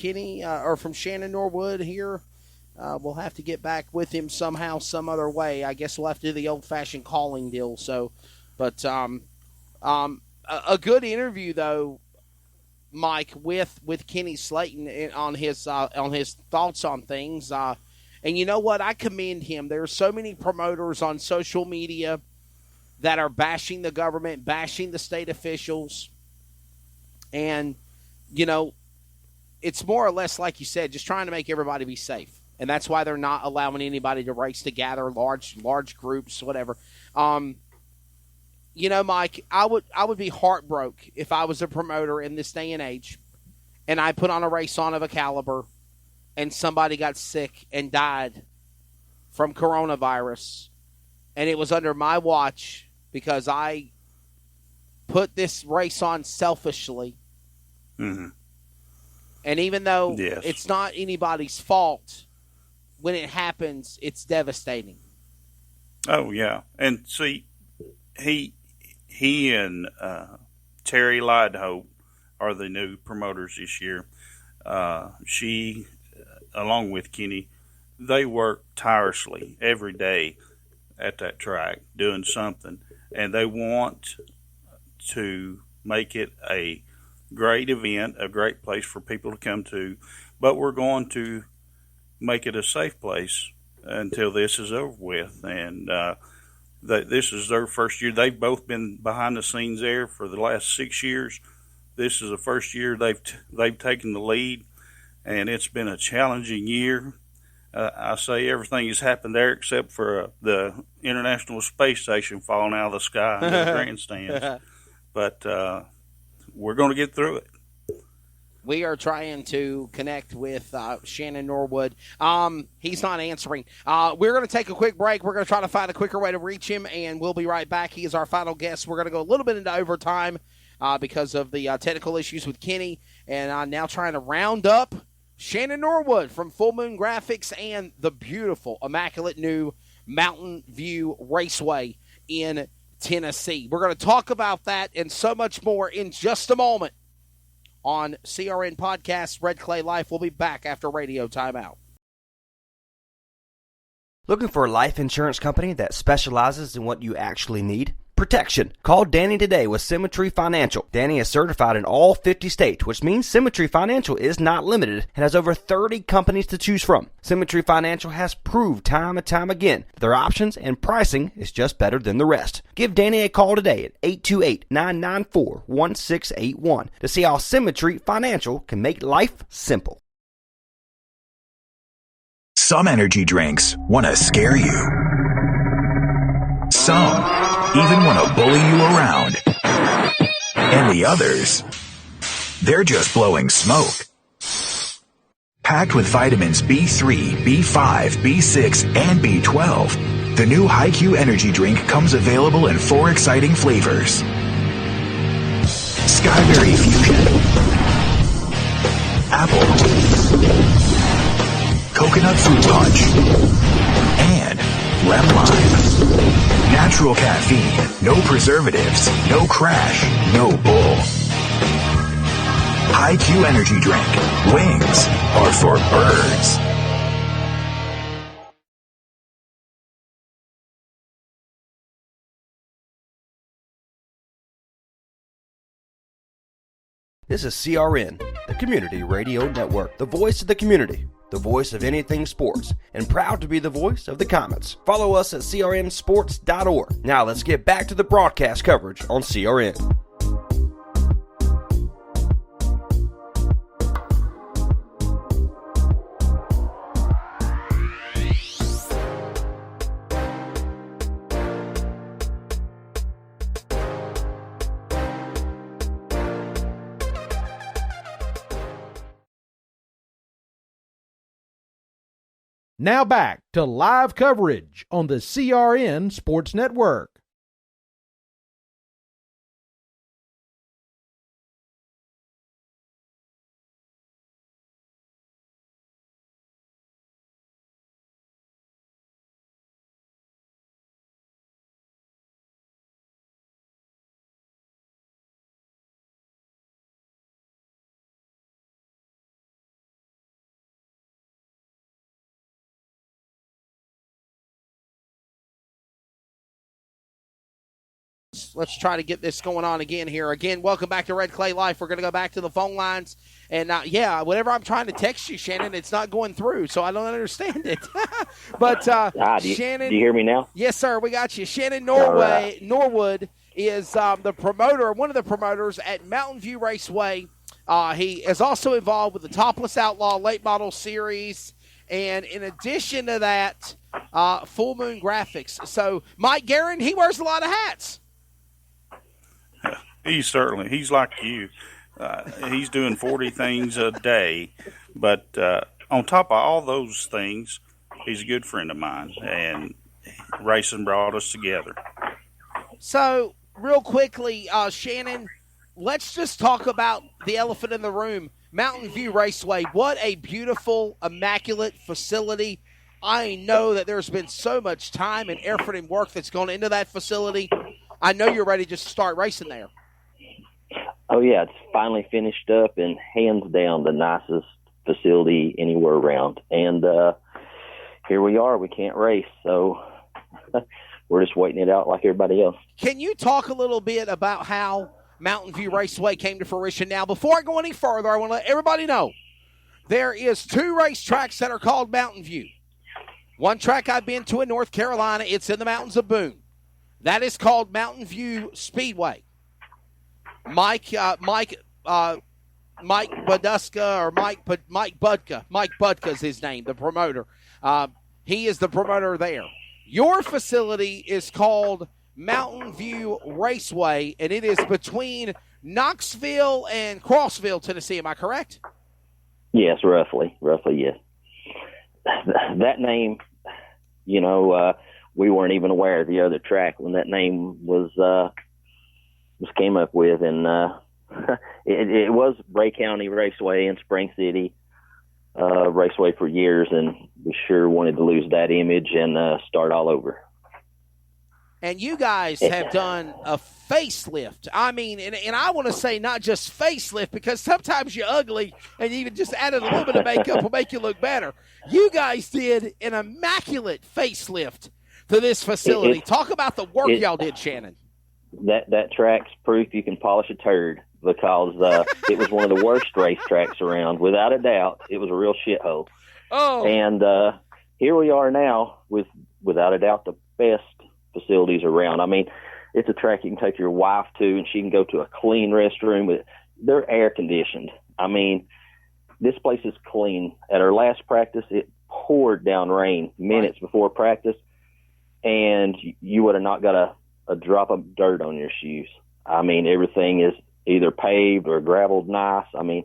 Kenny or from Shannon Norwood here. We'll have to get back with him somehow, some other way. I guess we'll have to do the old-fashioned calling deal. So, but a good interview though, Mike, with Kenny Slayton on his thoughts on things. And you know what? I commend him. There are so many promoters on social media that are bashing the government, bashing the state officials. And, you know, it's more or less, like you said, just trying to make everybody be safe. And that's why they're not allowing anybody to race to gather large groups, whatever. You know, Mike, I would be heartbroken if I was a promoter in this day and age and I put on a race on of a caliber and somebody got sick and died from coronavirus, and it was under my watch because I put this race on selfishly. Mm-hmm. And even though it's not anybody's fault, when it happens, it's devastating. Oh, yeah. And see, he and Terry Lidehope are the new promoters this year. She, along with Kenny, they work tirelessly every day at that track doing something, and they want to make it a great event, a great place for people to come to, but we're going to make it a safe place until this is over with. And this is their first year. They've both been behind the scenes there for the last 6 years. This is the first year they've taken the lead, and it's been a challenging year. I say everything has happened there except for the International Space Station falling out of the sky into the grandstands. But we're going to get through it. We are trying to connect with Shannon Norwood. He's not answering. We're going to take a quick break. We're going to try to find a quicker way to reach him, and we'll be right back. He is our final guest. We're going to go a little bit into overtime because of the technical issues with Kenny, and I'm now trying to round up Shannon Norwood from Full Moon Graphics and the beautiful, immaculate new Mountain View Raceway in Tennessee. We're going to talk about that and so much more in just a moment on CRN Podcast Red Clay Life. We'll be back after radio timeout. Looking for a life insurance company that specializes in what you actually need? Protection. Call Danny today with Symmetry Financial. Danny is certified in all 50 states, which means Symmetry Financial is not limited and has over 30 companies to choose from. Symmetry Financial has proved time and time again their options and pricing is just better than the rest. Give Danny a call today at 828-994-1681 to see how Symmetry Financial can make life simple. Some energy drinks want to scare you. Some even want to bully you around. And the others, they're just blowing smoke. Packed with vitamins B3, B5, B6, and B12, the new HiQ energy drink comes available in 4 exciting flavors. Skyberry Fusion, Apple, Coconut Fruit Punch, and Lemon Lime. Natural caffeine, no preservatives, no crash, no bull. HiQ energy drink. Wings are for birds. This is CRN, the Community Radio Network, the voice of the community, the voice of anything sports, and proud to be the voice of the Comets. Follow us at crnsports.org. Now let's get back to the broadcast coverage on CRN. Now back to live coverage on the CRN Sports Network. let's try to get this going on again here. Again, welcome back to Red Clay Life. We're going to go back to the phone lines. And, whenever I'm trying to text you, Shannon, it's not going through, so I don't understand it. But, Shannon. Do you hear me now? Yes, sir, we got you. Shannon Norwood is the promoter, one of the promoters at Mountain View Raceway. He is also involved with the Topless Outlaw Late Model Series. And in addition to that, Full Moon Graphics. So Mike Guerin, he wears a lot of hats. He's like you. He's doing 40 things a day. But on top of all those things, he's a good friend of mine. And racing brought us together. So real quickly, Shannon, let's just talk about the elephant in the room. Mountain View Raceway, what a beautiful, immaculate facility. I know that there's been so much time and effort and work that's gone into that facility. I know you're ready just to start racing there. Oh, yeah, it's finally finished up and hands down the nicest facility anywhere around. And here we are. We can't race, so we're just waiting it out like everybody else. Can you talk a little bit about how Mountain View Raceway came to fruition? Now, before I go any further, I want to let everybody know there is 2 racetracks that are called Mountain View. One track I've been to in North Carolina, it's in the mountains of Boone. That is called Mountain View Speedway. Mike Buduska or Mike Budka. Mike Budka is his name, the promoter. He is the promoter there. Your facility is called Mountain View Raceway, and it is between Knoxville and Crossville, Tennessee. Am I correct? Yes, roughly, yes. That name, we weren't even aware of the other track when that name was came up with, and it was Bray County Raceway in Spring City Raceway for years, and we sure wanted to lose that image and start all over. And you guys have done a facelift. I mean, and I want to say not just facelift, because sometimes you're ugly and you even just added a little bit of makeup will make you look better. You guys did an immaculate facelift to this facility. Talk about the work y'all did, Shannon. That track's proof you can polish a turd, because it was one of the worst racetracks around. Without a doubt, it was a real shithole. Oh. And here we are now with, without a doubt, the best facilities around. I mean, it's a track you can take your wife to, and she can go to a clean restroom. They're air conditioned. I mean, this place is clean. At our last practice, it poured down rain minutes before practice, and you would have not got a drop of dirt on your shoes. I mean, everything is either paved or graveled nice. I mean,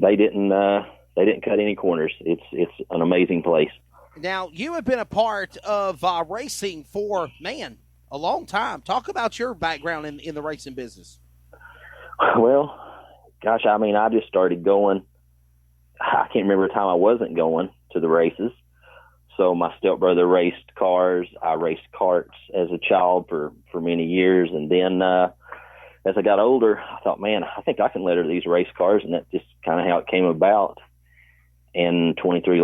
they didn't cut any corners. It's an amazing place. Now, you have been a part of racing for, a long time. Talk about your background in the racing business. Well, gosh, I mean, I just started going. I can't remember a time I wasn't going to the races. So my stepbrother raced cars. I raced karts as a child for many years. And then as I got older, I thought, I think I can letter these race cars. And that's just kind of how it came about. And 23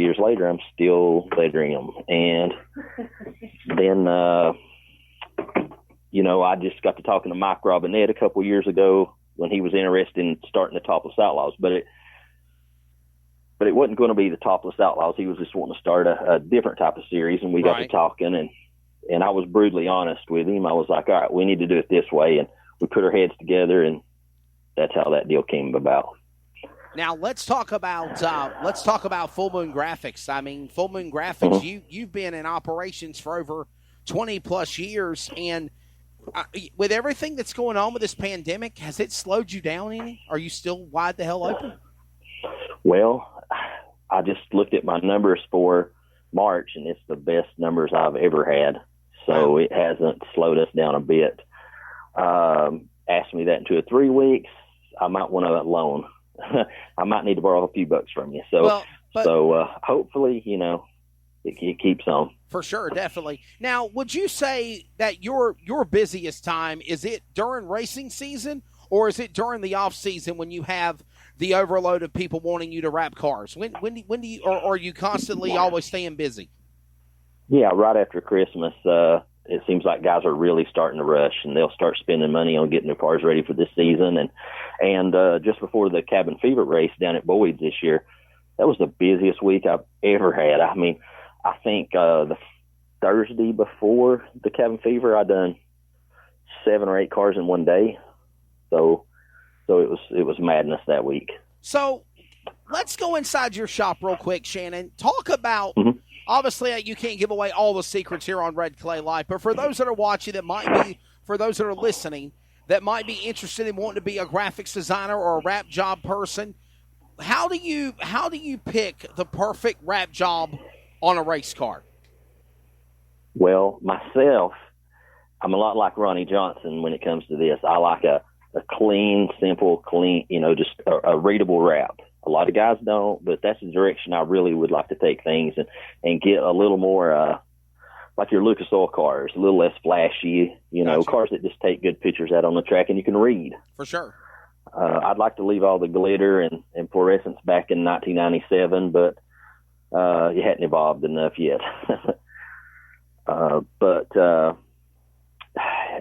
years later, I'm still lettering them. And then, I just got to talking to Mike Robinette a couple years ago when he was interested in starting the Topless Outlaws. But it wasn't going to be the Topless Outlaws. He was just wanting to start a different type of series. And we got to talking, and I was brutally honest with him. I was like, all right, we need to do it this way. And we put our heads together, and that's how that deal came about. Now let's talk about Full Moon Graphics. I mean, Full Moon Graphics. You've been in operations for over 20 plus years, and with everything that's going on with this pandemic, has it slowed you down any? Are you still wide the hell open? Well, I just looked at my numbers for March, and it's the best numbers I've ever had. So it hasn't slowed us down a bit. Ask me that in 2 or 3 weeks, I might want a loan. I might need to borrow a few bucks from you. So, hopefully, it keeps on. For sure, definitely. Now, would you say that your busiest time, is it during racing season, or is it during the off season when you have the overload of people wanting you to wrap cars? When do you, or are you constantly always staying busy? Yeah, right after Christmas, it seems like guys are really starting to rush, and they'll start spending money on getting their cars ready for this season. And just before the Cabin Fever race down at Boyd's this year, that was the busiest week I've ever had. I mean, I think the Thursday before the Cabin Fever, I done 7 or 8 cars in one day. So it was madness that week. So let's go inside your shop real quick, Shannon. Talk about, obviously you can't give away all the secrets here on Red Clay Live, but for those that are watching for those that are listening, that might be interested in wanting to be a graphics designer or a wrap job person, how do you pick the perfect wrap job on a race car? Well, myself, I'm a lot like Ronnie Johnson when it comes to this. I like a clean, simple, just a readable wrap. A lot of guys don't, but that's the direction I really would like to take things and get a little more like your Lucas Oil cars, a little less flashy, Gotcha. Cars that just take good pictures out on the track and you can read. For sure. I'd like to leave all the glitter and fluorescence back in 1997, but it hadn't evolved enough yet.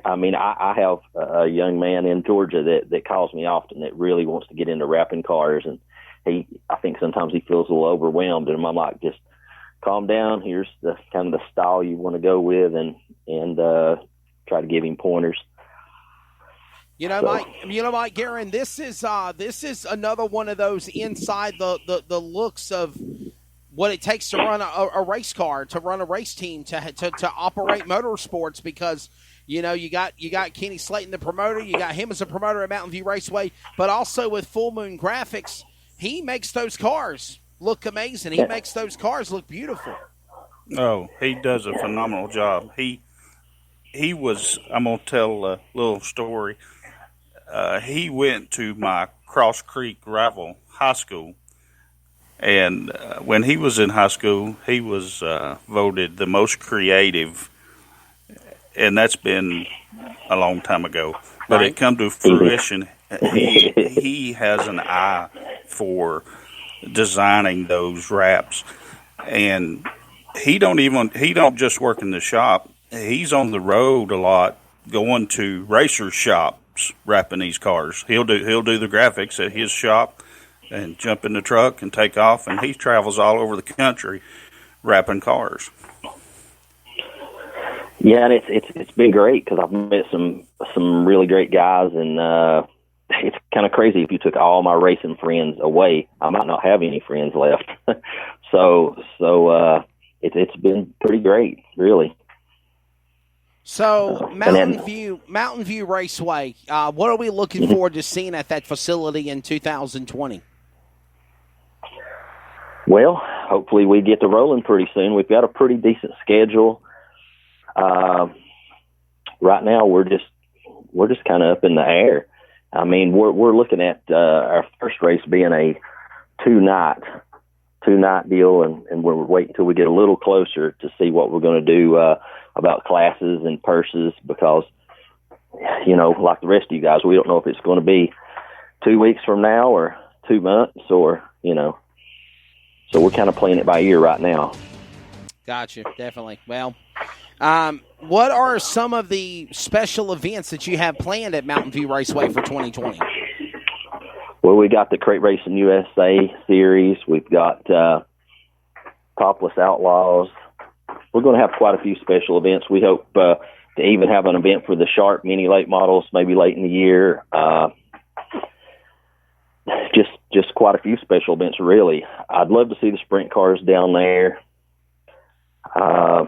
I mean, I have a young man in Georgia that calls me often that really wants to get into wrapping cars, and I think sometimes he feels a little overwhelmed, and I'm like, just calm down. Here's the kind of the style you want to go with, and try to give him pointers. Mike Guerin, this is another one of those inside the looks of what it takes to run a race car, to run a race team, to operate motorsports, because you got Kenny Slayton, the promoter, you got him as a promoter at Mountain View Raceway, but also with Full Moon Graphics, he makes those cars look amazing. He makes those cars look beautiful. Oh, he does a phenomenal job. He was, I'm going to tell a little story. He went to my Cross Creek rival high school, and when he was in high school, he was voted the most creative, and that's been a long time ago. But it come to fruition, he has an eye for designing those wraps, and he don't just work in the shop. He's on the road a lot, going to racer shops, wrapping these cars. He'll do the graphics at his shop and jump in the truck and take off, and he travels all over the country wrapping cars. Yeah, and it's been great because I've met some really great guys, and it's kind of crazy. If you took all my racing friends away, I might not have any friends left. so it's been pretty great, really. So Mountain View Raceway, what are we looking forward to seeing at that facility in 2020? Well, hopefully we get to rolling pretty soon. We've got a pretty decent schedule. Right now we're just kind of up in the air. I mean, we're looking at our first race being a two-night deal, and we're waiting until we get a little closer to see what we're going to do about classes and purses, because, like the rest of you guys, we don't know if it's going to be 2 weeks from now or 2 months or, so we're kind of playing it by ear right now. Gotcha, definitely. Well, what are some of the special events that you have planned at Mountain View Raceway for 2020? Well, we got the Crate Racing USA series. We've got Topless Outlaws. We're going to have quite a few special events. We hope to even have an event for the Sharp Mini late models, maybe late in the year. Just quite a few special events, really. I'd love to see the sprint cars down there. A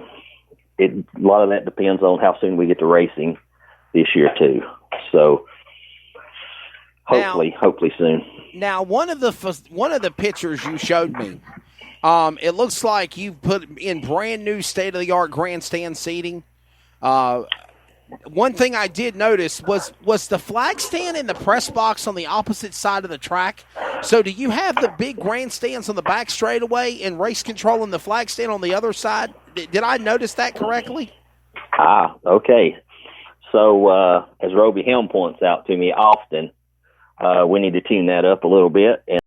lot of that depends on how soon we get to racing this year too. So hopefully soon. Now, one of the pictures you showed me, it looks like you put in brand new state of the art grandstand seating. One thing I did notice was the flag stand in the press box on the opposite side of the track. So do you have the big grandstands on the back straightaway and race control in the flag stand on the other side? Did I notice that correctly? Okay. So as Roby Helm points out to me often, we need to tune that up a little bit. And